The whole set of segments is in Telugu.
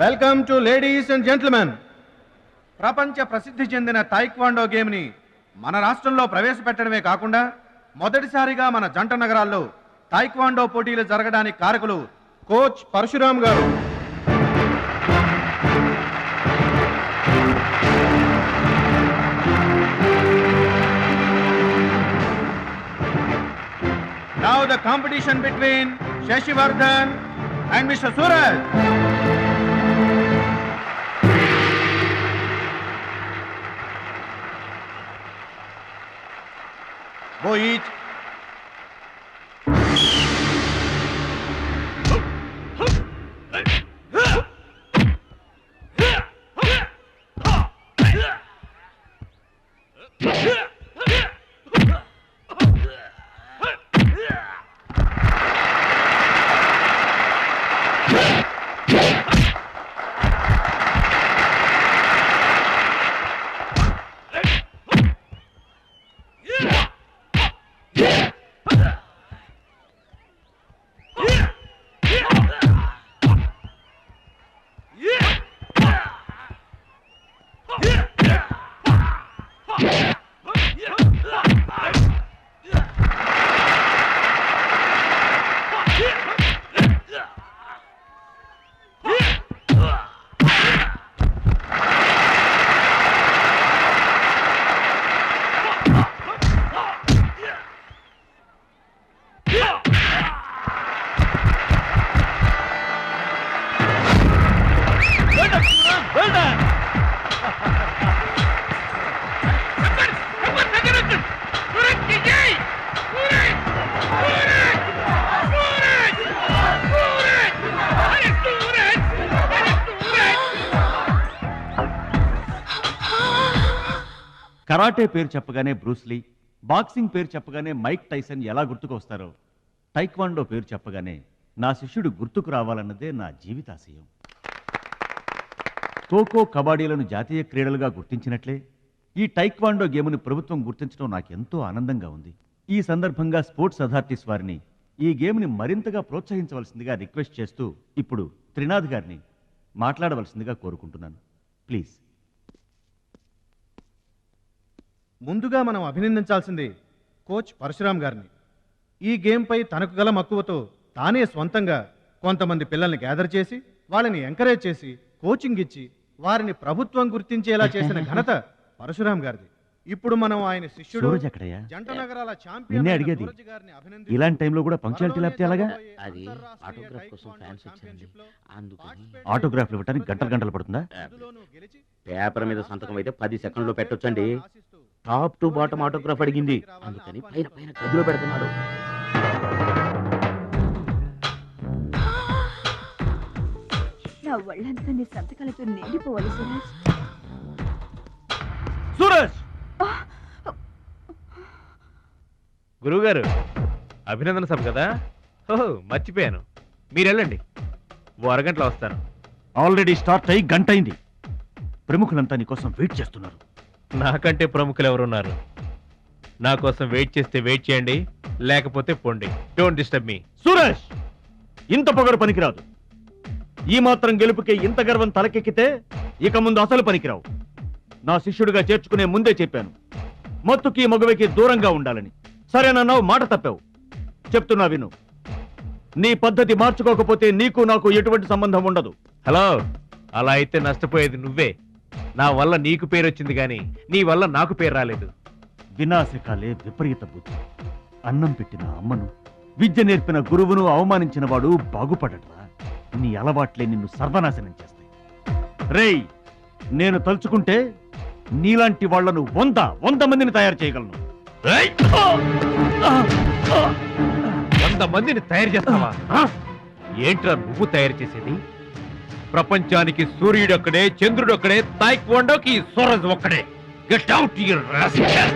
Welcome to ladies and gentlemen. ప్రపంచ ప్రసిద్ధి చెందిన టైక్వాండో గేమ్ని మన రాష్ట్రంలో ప్రవేశపెట్టడమే కాకుండా మొదటిసారిగా మన జంట నగరాల్లో టైక్వాండో పోటీలు జరగడానికి కారకులు కోచ్ పరశురామ్ గారు. Now the competition between Shashivardhan and Mr. Suraj. Go each. Karate పేరు చెప్పగానే బ్రూస్లీ, బాక్సింగ్ పేరు చెప్పగానే మైక్ టైసన్ ఎలా గుర్తుకొస్తారో టైక్వాండో పేరు చెప్పగానే నా శిష్యుడు గుర్తుకు రావాలన్నదే నా జీవితాశయం. ఖోఖో, కబడ్డీలను జాతీయ క్రీడలుగా గుర్తించినట్లే ఈ టైక్వాండో గేమ్ను ప్రభుత్వం గుర్తించడం నాకెంతో ఆనందంగా ఉంది. ఈ సందర్భంగా స్పోర్ట్స్ అథారిటీస్ వారిని ఈ గేమ్ని మరింతగా ప్రోత్సహించవలసిందిగా రిక్వెస్ట్ చేస్తూ ఇప్పుడు త్రినాథ్ గారిని మాట్లాడవలసిందిగా కోరుకుంటున్నాను. ప్లీజ్. ముందుగా మనం అభినందించాల్సింది కోచ్ పరశురామ్ గారిని. ఈ గేమ్పై తనకు గల మక్కువతో తానే స్వంతంగా కొంతమంది పిల్లల్ని గ్యాదర్ చేసి వాళ్ళని ఎంకరేజ్ చేసి కోచింగ్ ఇచ్చి వారిని ప్రభుత్వం గుర్తించేలా చేసిన ఘనత పరశురామ్ గారిది. ఇప్పుడు మనం ఆయన శిష్యుడు జంట నగరాల ఛాంపియన్ అడిగేది ఇలాంటి టైంలో కూడా పంక్చువాలిటీ లేకపోతే ఎలాగా? అది ఆటోగ్రాఫ్ కోసం ఫ్యాన్స్ వచ్చారండి, అందుకని. ఆటోగ్రాఫ్లు ఇవ్వడానికి గంటలు గంటలు పడుతుందా? పేపర్ మీద సంతకం అయితే 10 సెకండ్లో పెట్టొచ్చండి. టాప్ టు బాటమ్ ఆటోగ్రాఫ్ అడిగింది, అందుకని పైన పైన గదిలో పెడుతున్నాడు. నా ఒళ్ళంతా నీ సంతకాలతో నిండిపోవాలి సురేష్. సూరజ్! గురువుగారు, అభినందన సభ కదా? ఓహో, మర్చిపోయాను. మీరు వెళ్ళండి, ఓ అరగంటలో వస్తాను. ఆల్రెడీ స్టార్ట్ అయ్యి గంట అయింది. ప్రముఖులంతా నీ కోసం వెయిట్ చేస్తున్నారు. నాకంటే ప్రముఖులు ఎవరున్నారు? నా కోసం వెయిట్ చేస్తే వెయిట్ చేయండి, లేకపోతే పోండి. Don't disturb me. సూరజ్, ఇంత పొగరు పనికిరాదు. ఈ మాత్రం గెలుపుకే ఇంత గర్వం తలకెక్కితే ఇక ముందు అసలు పనికిరావు. నా శిష్యుడిగా చేర్చుకునే ముందే చెప్పాను, మత్తుకి మగువకి దూరంగా ఉండాలని. సరేనన్నావు, మాట తప్పావు. చెప్తున్నా విను. నీ పద్ధతి మార్చుకోకపోతే నీకు నాకు ఎటువంటి సంబంధం ఉండదు. హలో, అలా అయితే నష్టపోయేది నువ్వే. నా వల్ల నీకు పేరు వచ్చింది కానీ నీ వల్ల నాకు పేరు రాలేదు. వినాశకాలే విపరీత బుద్ధి. అన్నం పెట్టిన అమ్మను, విద్య నేర్పిన గురువును అవమానించిన వాడు బాగుపడట్రా. నీ అలవాట్లే నిన్ను సర్వనాశనం చేస్తాయి. రేయ్, నేను తలుచుకుంటే నీలాంటి వాళ్లను 100 మందిని తయారు చేయగలను. 100 మందిని తయారు చేస్తావా? ఏంట్రా నువ్వు తయారు చేసేది? ప్రపంచానికి సూర్యుడొక్కడే, చంద్రుడొక్కడే, తాయిక్వాండోకి సూరజ్ ఒక్కడే. Get out your rascal.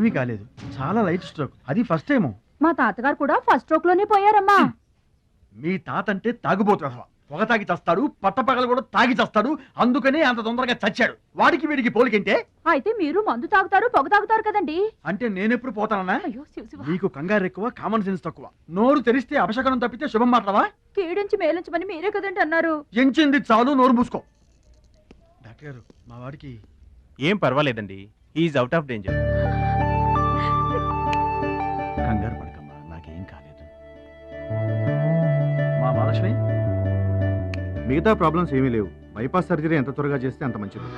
ఏమీ కాలేదు, చాలా లైట్ స్ట్రోక్, అది ఫస్ట్ టైము. మా తాతగారు కూడా ఫస్ట్ స్ట్రోక్ లోనే పోయారమ్మా. మీ తాత అంటే తాగుబోతు, పొగ తాగి చస్తాడు, పట్టపగలు కూడా తాగి చస్తాడు, అందుకనే అంత తొందరగా చచ్చాడు. వాడికి వీడికి పోలికంటే. అయితే మీరు మందు తాగుతారు, పొగ తాగుతారు కదండి. అంటే నేనెప్పుడు పోతానన్నా? అయ్యో శివ శివ. నీకు కంగారు ఎక్కువ, కామన్ సెన్స్ తక్కువ. నోరు తెరిస్తే అపశకనం తప్పితే శుభం మాట్లాడవా? కీడుంచి మేలుంచమని మీరే కదండి అన్నారు. ఎంచింది చాలు, నోరు మూసుకో. డాక్టర్ గారు, మా వాడికి ఏం పర్వాలేదండి, ఈజ్ అవుట్ ఆఫ్ డేంజర్. కంగారు పడకమ్మా, నాకేం కాలేదు. మా మహాలక్ష్మి, మిగతా ప్రాబ్లమ్స్ ఏమీ లేవు. బైపాస్ సర్జరీ ఎంత త్వరగా చేస్తే అంత మంచిది.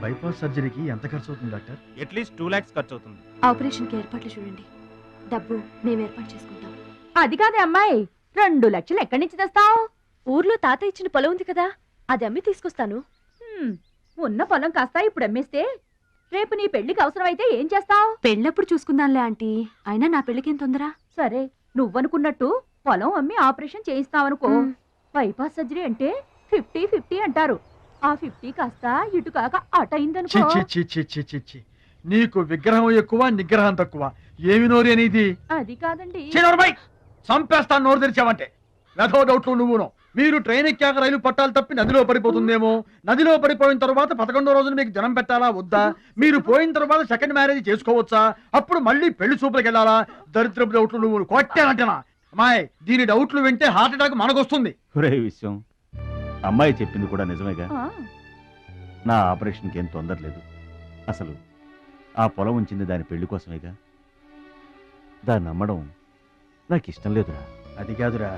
బైపాస్ సర్జరీకి ఎంత ఖర్చు అవుతుంది డాక్టర్? అట్లీస్ట్ 2 lakhs ఖర్చు అవుతుంది. ఆపరేషన్ కి ఏర్పాట్లు చూడండి, డబ్బు మేము ఏర్పాటు చేసుకుంటాం. అది కాదే అమ్మాయి, 2 లక్షలు ఎక్కడి నుంచి తెస్తావు? ఊర్లో తాత ఇచ్చిన పొలం ఉంది కదా, అది అమ్మి తీసుకొస్తాను. ఉన్న పొలం కాస్త ఇప్పుడు అమ్మేస్తే రేపు నీ పెళ్లికి అవసరమైతే ఏం చేస్తావు? పెళ్ళప్పుడు చూసుకుందాంలే ఆంటీ, అయినా నా పెళ్ళికేం తొందర? సరే, నువ్వనుకున్నట్టు పొలం అమ్మి ఆపరేషన్ చేయిస్తావనుకో. బైపాస్ సర్జరీ అంటే 50-50 అంటారు. ఆ 50 కాస్త ఇటు కాక అటు అయిందనుకో. చి. నీకు విగ్రహం ఎక్కువ, నిగ్రహం తక్కువ. ఏమి నోరు అనేది? అది కాదండి. చంపేస్తాను నోరు తెరిచావంటే. వెధవ డౌట్లు నువ్వును. మీరు ట్రైన్ ఎక్కాక రైలు పట్టాలు తప్పి నదిలో పడిపోతుందేమో. నదిలో పడిపోయిన తర్వాత 11వ రోజున మీకు జనం పెట్టాలా వద్దా? మీరు పోయిన తర్వాత సెకండ్ మ్యారేజ్ చేసుకోవచ్చా? అప్పుడు మళ్ళీ పెళ్లి చూపులకు వెళ్ళాలా? దరిద్రపు డౌట్లు నువ్వు కొట్టానంటనా? అమ్మాయి, దీని డౌట్లు వింటే హార్ట్ అటాక్ మనకొస్తుంది. ఒరే విషయం, అమ్మాయి చెప్పింది కూడా నిజమేగా. ఆ, నా ఆపరేషన్కి ఏం తొందర లేదు. అసలు ఆ పొలం ఉంచింది దాని పెళ్లి కోసమేగా. దాన్ని నమ్మడం నాకు ఇష్టం లేదురా. అది కాదురా,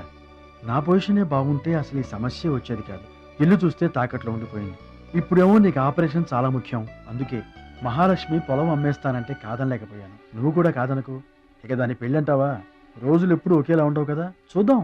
నా పొజిషనే బాగుంటే అసలు ఈ సమస్య వచ్చేది కాదు. ఇల్లు చూస్తే తాకట్లో ఉండిపోయింది. ఇప్పుడేమో నీకు ఆపరేషన్ చాలా ముఖ్యం. అందుకే మహాలక్ష్మి పొలం అమ్మేస్తానంటే కాదనలేకపోయాను. నువ్వు కూడా కాదనకు. ఇక దాని పెళ్ళంటావా? రోజులు ఎప్పుడు ఒకేలా ఉండవు కదా, చూద్దాం.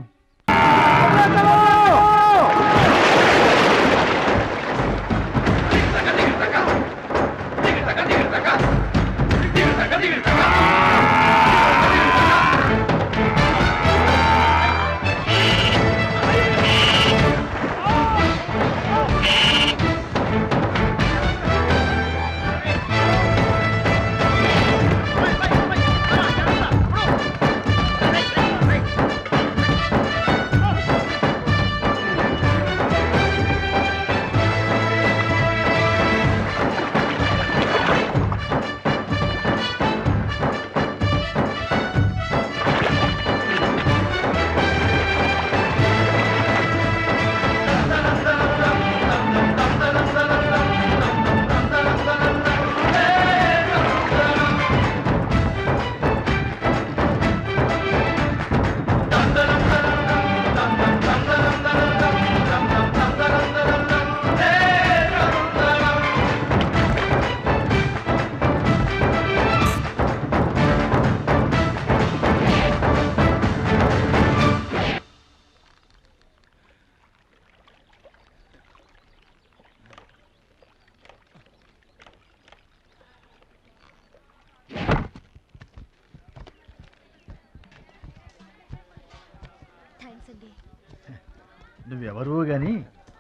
నువ్వెవరూ గాని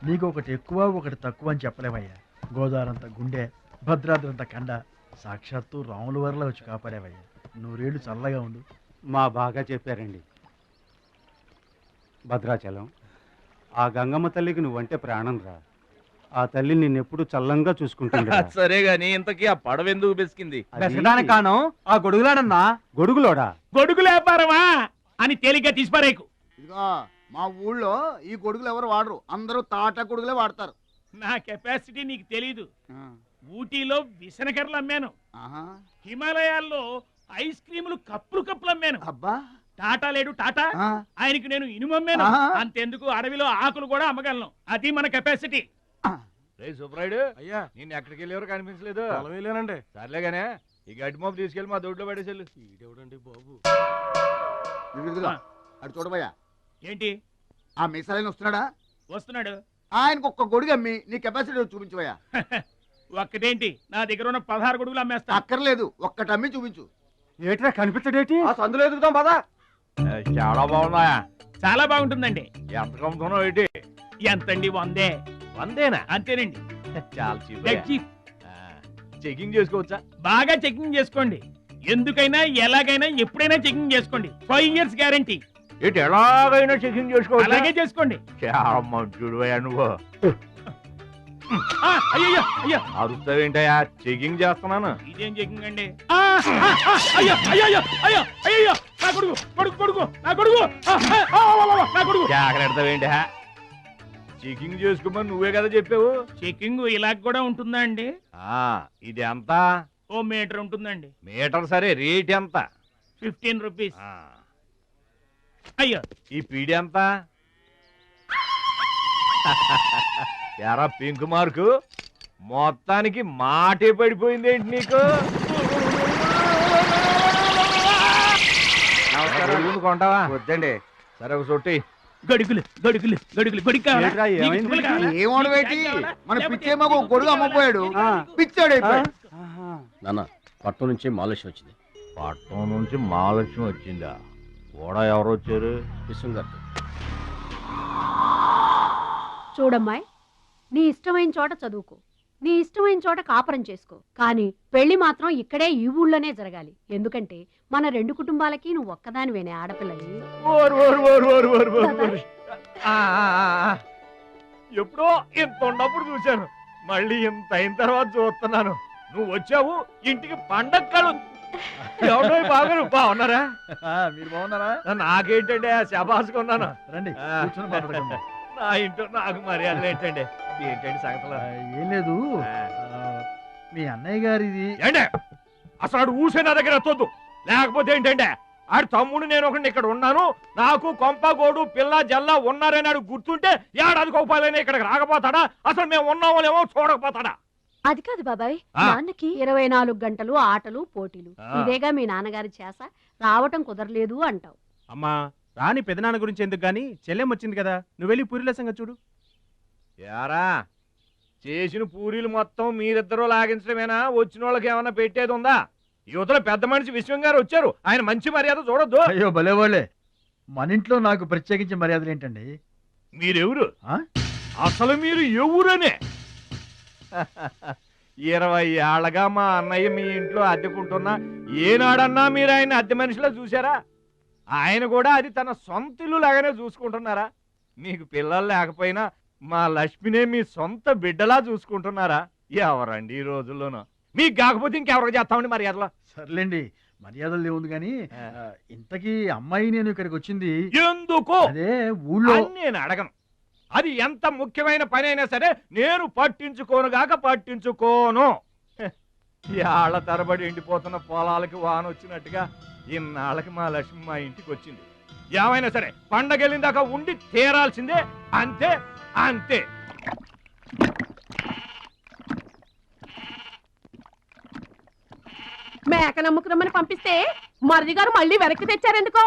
నీకు ఒకటి ఎక్కువ ఒకటి తక్కువ అని చెప్పలేవయ్యా. గోదావరంత గుండె, భద్రాద్రంత కండ, సాక్షాత్తు రాముల వరలో వచ్చి కాపాడేవయ్యా. నూరేళ్ళు చల్లగా ఉండు. మా బాగా చెప్పారండి. భద్రాచలం, ఆ గంగమ్మ తల్లికి నువ్వంటే ప్రాణం రా. ఆ తల్లి నిన్నెప్పుడు చల్లంగా చూసుకుంటుంది. సరే గాని ఇంతకీ ఆ పడవ ఎందుకు బెసికింది? కాను ఆ గొడుగులాడన్నా. గొడుగులోడా? గొడుగు లేపారమా అని తేలిగ్గా తీసిపారేకు. ఇదిగో, మా ఊళ్ళో ఈ గొడుగులు ఎవరు వాడరు, అందరూ తాటా గొడుగులే వాడతారు. నా కెపాసిటీ నీకు తెలీదు. ఊటీలో విసనకర్రలు అమ్మాను. హిమాలయాల్లో ఐస్ క్రీములు కప్పులు అమ్మాను. అబ్బా, టాటా లేడు టాటా, ఆయనకి నేను ఇనుము అమ్మాను. అంతెందుకు, అడవిలో ఆకులు కూడా అమ్మగలను. అది మన కెపాసిటీ. సుబ్రాయుడు అయ్యా, నేను ఎక్కడికి వెళ్ళేవారు కనిపించలేదు. వెళ్ళానండి. సర్లేగానే ఈ గడ్డి మోపు తీసుకెళ్ళి మా దొడ్లో పడేసేళ్ళు. ఈడేవడండి బాబు. అటు చూడబోయా. ఏంటి? ఆ మిసలైన వస్తున్నాడా? వస్తున్నాడు. ఆయనకు ఒక్క గొడుగు అమ్మి నీ కెపాసిటీ చూపించబోయా. ఒక్కటేంటి, నా దగ్గర ఉన్న 16 గొడుగులు అమ్మేస్తా. అక్కర్లేదు, ఒక్కటి అమ్మి చూపించు. ఏట్రా కనిపించడేటి? ఆ సందులో ఎదుగుతాం పదా. చాలా బాగున్నాయా? చాలా బాగుంటుందండి. ఎంత కమ్ముతున్నావు ఏంటి? ఎంతండి? 100. 100 అంతేనండి. చాలా చీప్. Dead cheap. చెకింగ్ చేసుకోవచ్చా? బాగా చెకింగ్ చేసుకోండి. ఎందుకైనా ఎలాగైనా ఎప్పుడైనా చెకింగ్ చేసుకోండి. 5 years గ్యారంటీ. ఇటు ఎలాగైనా చెకింగ్ చేసుకోవచ్చు. అలాగే చేసుకోండి. చాలా మంచుడు నువ్వు. అయ్యో అయ్యో అరుస్తావేంటయ్యా? చెకింగ్ చేస్తున్నాను. ఇదేం చెకింగ్ అండి? అయ్యో అయ్యో అయ్యో అయ్యో నా కొడుకు కొడుకు కొడుకు నా కొడుకు నా కొడుకు. జాగ్రత్తవేంటా? చెకింగ్ చేసుకోమని నువ్వే కదా చెప్పావు. చెకింగ్ ఇలా కూడా ఉంటుందా అండి? ఇది ఎంత? ఓ మీటర్ ఉంటుందండి. మీటర్ సరే, రేట్ ఎంత? 15 rupees. అయ్యో ఈ పీడి ఎంత? ఎరా పింక్ మార్కు, మొత్తానికి మాటే పడిపోయిందేంటి నీకు? కొంటావా? వద్దండి. సరే ఒక సొట్టి. గడుగులు గడుగులు గడుగులు గొడుగు కావాలా? ఏంట్రా, నీకు ఏమైంది? చుక్కలు కావాలా? ఏమోడు పెట్టి మన పిచ్చేమో గొడుగు అమ్మపోయాడు, పిచ్చాడు అయిపోయాడు. నాన్న పట్నం నుంచి మాలేష్ వచ్చింది. పట్నం నుంచి మహాలక్ష్మి వచ్చిందా? కూడా ఎవరు వచ్చారు? విశ్వం గారు. చూడమ్మాయి, నీ ఇష్టమైన చోట చదువుకో, నీ ఇష్టమైన చోట కాపురం చేసుకో, కానీ పెళ్లి మాత్రం ఇక్కడే ఈ ఊళ్ళోనే జరగాలి. ఎందుకంటే మన 2 కుటుంబాలకి నువ్వు ఒక్కదానివేనే ఆడపిల్లని. ఎప్పుడో ఇంత ఉన్నప్పుడు చూశాను, మళ్ళీ ఇంత అయిన తర్వాత చూస్తున్నాను. నువ్వు వచ్చావు ఇంటికి పండగ కళ. ఎవడో బాగారు బాగున్నారా? మీరు బాగున్నారా? నాకేంటండి శబాసుకున్నాను. రండి ఆ. కూర్చొని మాట్లాడుకుందాం. నా ఇంట్లో నాకు మర్యాదలు ఏంటండి? ఏంటండి సంగతులు? ఏం లేదు, మీ అన్నయ్య గారిది. ఏంటే అసలు ఆడు ఊసే నా దగ్గర ఎత్తొద్దు. లేకపోతే ఏంటంటే ఆడు తమ్ముడు నేను ఒకటి ఇక్కడ ఉన్నాను, నాకు కొంపగోడు పిల్ల జల్ల ఉన్నారని ఆడు గుర్తుంటే ఏడాది కోపాలైనా ఇక్కడికి రాకపోతాడా? అసలు మేము ఉన్నామోలేమో చూడకపోతాడా? అది కాదు బాబాయ్, నాన్నకి 24 గంటలు ఆటలు పోటీలు, ఇదేగా మీ నాన్నగారి చేస. రావటం కుదరలేదు అంటావు. అమ్మా రాని పెదనాన్న గురించి ఎందుకు గాని, చెల్లెం వచ్చింది కదా, నువ్వు వెళ్ళి పూరిల సంగతి చూడు. యారా చేసిన పూరీలు మొత్తం మీరిద్దరూ లాగించడమేనా? వచ్చిన వాళ్ళకి ఏమన్నా పెట్టేది ఉందా? యువతల పెద్ద మనిషి విశ్వం గారు వచ్చారు, ఆయన మంచి మర్యాద చూడొద్దు. అయ్యో భలేవాళ్ళే, మన ఇంట్లో నాకు ప్రత్యేకించి మర్యాదలు ఏంటండి? మీరెవరు? అసలు మీరు ఎవరనే? 20 ఏళ్ళగా మా అన్నయ్య మీ ఇంట్లో అద్దెకుంటున్నా ఏనాడన్నా మీరు ఆయన అద్దె మనిషిలో చూసారా? ఆయన కూడా అది తన సొంత ఇల్లు లాగానే చూసుకుంటున్నారా? మీకు పిల్లలు లేకపోయినా మా లక్ష్మినే మీ సొంత బిడ్డలా చూసుకుంటున్నారా? ఎవరండి ఈ రోజుల్లోనూ? మీకు కాకపోతే ఇంకెవరికి చేస్తామండి మర్యాదలో? సర్లేండి, మర్యాదలు లేవుంది కానీ ఇంతకీ అమ్మాయి నేను ఇక్కడికి వచ్చింది ఎందుకు? అదే ఊళ్ళో. నేను అడగను. అది ఎంత ముఖ్యమైన పని అయినా సరే నేను పట్టించుకోనుగాక పట్టించుకోను. ఏళ్ల తరబడి ఎండిపోతున్న పొలాలకి వాన వచ్చినట్టుగా ఇన్నాళ్ళకి మా లక్ష్మి మా ఇంటికి వచ్చింది. ఏమైనా సరే పండగెళ్ళిన దాకా ఉండి తీరాల్సిందే, అంతే అంతే. మేక నమ్ముకురమ్మని పంపిస్తే మరిది గారు మళ్ళీ వెనక్కి తెచ్చారెందుకో?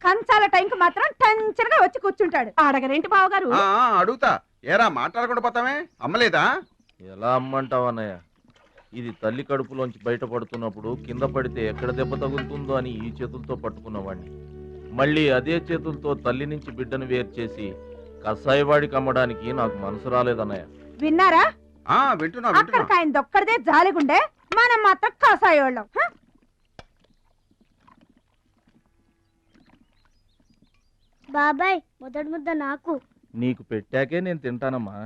కంచాల టైంకి మాత్రం టంచరగా వచ్చి కూర్చుంటాడు. అడగరేంటి బావగారు? అడుగుతా, ఏరా మాట్లాడకుండా పోతామే, అమ్మలేదా? ఎలా అమ్మంటావు అన్నయ్య? ఇది తల్లి కడుపులోంచి బయటపడుతున్నప్పుడు కింద పడితే ఎక్కడ దెబ్బ తగులుతుందో అని ఈ చేతులతో పట్టుకున్నవాడిని, మళ్ళీ అదే చేతులతో తల్లి నుంచి బిడ్డను వేరు చేసి కసాయివాడికి అమ్మడానికి నాకు మనసు రాలేదన్నయ్య. విన్నారా? వింటున్నా. అక్కడికి ఆయన దొక్కడిదే జాలిగుండే, మనం మాత్రం కసాయోళ్ళం. బాబాయ్ మొదటి ముద్ద నాకు. నీకు పెట్టాకే నేను తింటానమ్మా.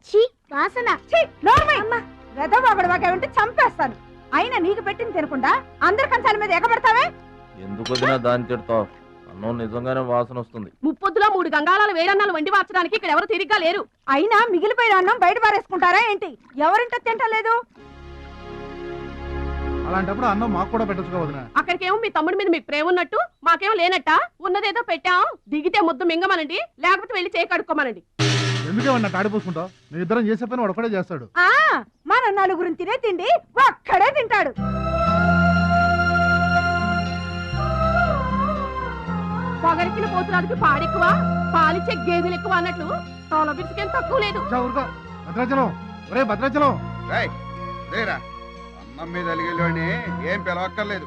ఛీ వాసన. ఉంటే చంపేస్తాను. అయినా నీకు పెట్టింది తినకుండా అందరి కంచాల మీద ఎగబడతావే? ఎందుకు వదినా దాన్ని తిడతావు? అన్నం నిజంగానే వాసన వస్తుంది. ముప్పొద్దులో 3 గంగాళాల వేడన్నాలు వండి మార్చడానికి ఇక్కడ ఎవరు తిరిగ్గా లేరు. అయినా మిగిలిపోయిన అన్నం బయట పారేసుకుంటారా ఏంటి? ఎవరింటో తింటలేదు. అలాంటప్పుడు అన్నం మాకు కూడా పెట్టొచ్చుగా వదినా. అక్కడికేమో మీ తమ్ముడి మీద మీకు ప్రేమ ఉన్నట్టు మాకేమో లేనట్ట. ఉన్నదేదో పెట్టాం, దిగితే ముద్దు మింగమనండి, లేకపోతే వెళ్ళి చేయి కడుక్కోమనండి. ఎందుకేమన్నా తాడిపోసుకుంటావు? నీ ఇద్దరం చేసే పని వాడు ఒకడే చేస్తాడు. మన నలుగురిని తినే తిండి ఒక్కడే తింటాడు. పొగరికిన పోతురాదికి పాడెక్కువ, పాలిచ్చే గేదెలు ఎక్కువ అన్నట్లు తోల బిరుసుకేం తక్కువ లేదు. భద్రాచలం, ఒరే భద్రాచలం, అన్నం మీద అలిగేలోని ఏం పిలవక్కర్లేదు.